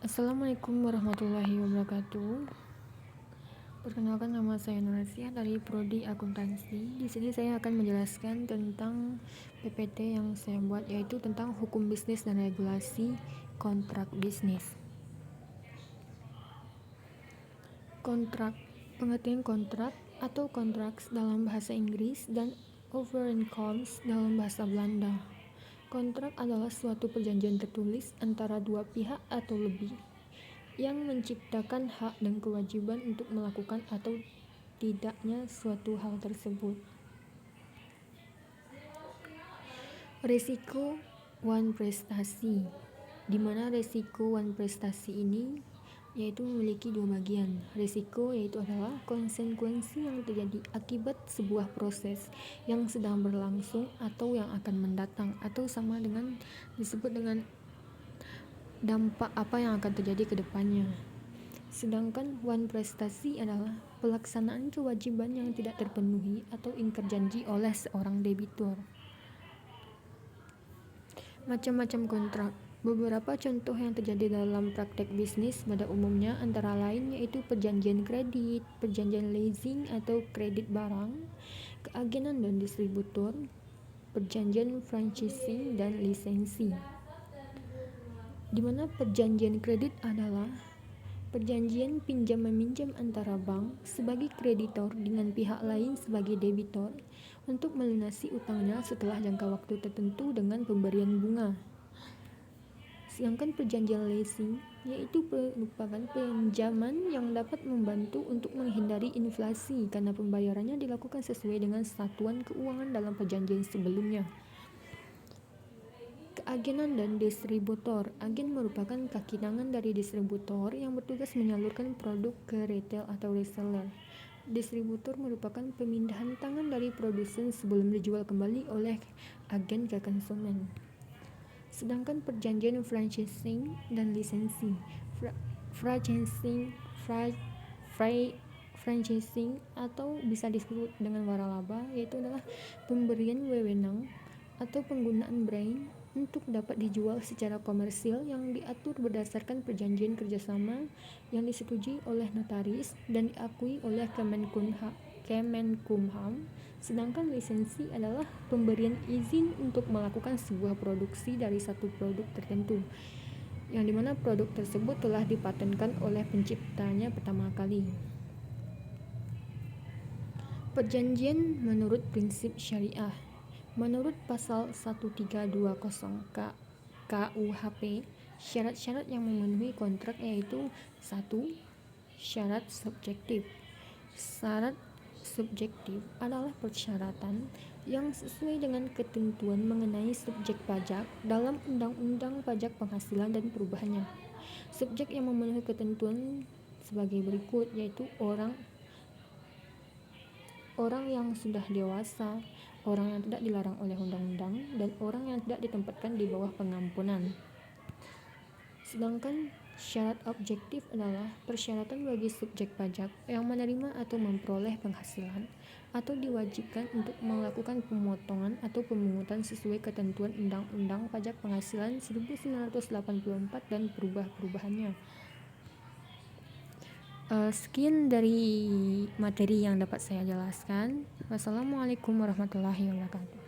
Assalamualaikum warahmatullahi wabarakatuh. Perkenalkan, nama saya Nurasiah dari Prodi Akuntansi. Di sini saya akan menjelaskan tentang PPT yang saya buat, yaitu tentang hukum bisnis dan regulasi kontrak bisnis. Kontrak, pengertian kontrak atau contracts dalam bahasa Inggris dan overeenkomst dalam bahasa Belanda. Kontrak adalah suatu perjanjian tertulis antara dua pihak atau lebih yang menciptakan hak dan kewajiban untuk melakukan atau tidaknya suatu hal tersebut. Resiko wan prestasi, di mana resiko wan prestasi ini yaitu memiliki dua bagian. Resiko yaitu adalah konsekuensi yang terjadi akibat sebuah proses yang sedang berlangsung atau yang akan mendatang, atau sama dengan disebut dengan dampak apa yang akan terjadi ke depannya. Sedangkan wan prestasi adalah pelaksanaan kewajiban yang tidak terpenuhi atau ingkar janji oleh seorang debitur. Macam-macam kontrak. Beberapa contoh yang terjadi dalam praktek bisnis pada umumnya antara lain yaitu perjanjian kredit, perjanjian leasing atau kredit barang, keagenan dan distributor, perjanjian franchising dan lisensi. Di mana perjanjian kredit adalah perjanjian pinjam-meminjam antara bank sebagai kreditor dengan pihak lain sebagai debitor untuk melunasi utangnya setelah jangka waktu tertentu dengan pemberian bunga. Sedangkan perjanjian leasing yaitu merupakan pinjaman yang dapat membantu untuk menghindari inflasi karena pembayarannya dilakukan sesuai dengan satuan keuangan dalam perjanjian sebelumnya. Agenan dan distributor. Agen merupakan kaki tangan dari distributor yang bertugas menyalurkan produk ke retail atau reseller. Distributor merupakan pemindahan tangan dari produsen sebelum dijual kembali oleh agen ke konsumen. Sedangkan perjanjian franchising dan lisensi. Franchising atau bisa disebut dengan waralaba yaitu adalah pemberian wewenang atau penggunaan brand untuk dapat dijual secara komersil yang diatur berdasarkan perjanjian kerjasama yang disetujui oleh notaris dan diakui oleh Kemenkumham. Sedangkan lisensi adalah pemberian izin untuk melakukan sebuah produksi dari satu produk tertentu, yang dimana produk tersebut telah dipatenkan oleh penciptanya pertama kali. Perjanjian menurut prinsip syariah. Menurut pasal 1320 KUHP, syarat-syarat yang memenuhi kontrak yaitu 1. Syarat subjektif. Syarat subjektif adalah persyaratan yang sesuai dengan ketentuan mengenai subjek pajak dalam Undang-Undang Pajak Penghasilan dan Perubahannya. Subjek yang memenuhi ketentuan sebagai berikut yaitu orang yang sudah dewasa, orang yang tidak dilarang oleh undang-undang, dan orang yang tidak ditempatkan di bawah pengampunan. Sedangkan syarat objektif adalah persyaratan bagi subjek pajak yang menerima atau memperoleh penghasilan atau diwajibkan untuk melakukan pemotongan atau pemungutan sesuai ketentuan Undang-Undang Pajak Penghasilan 1984 dan perubahannya. Sekian dari materi yang dapat saya jelaskan. Wassalamualaikum warahmatullahi wabarakatuh.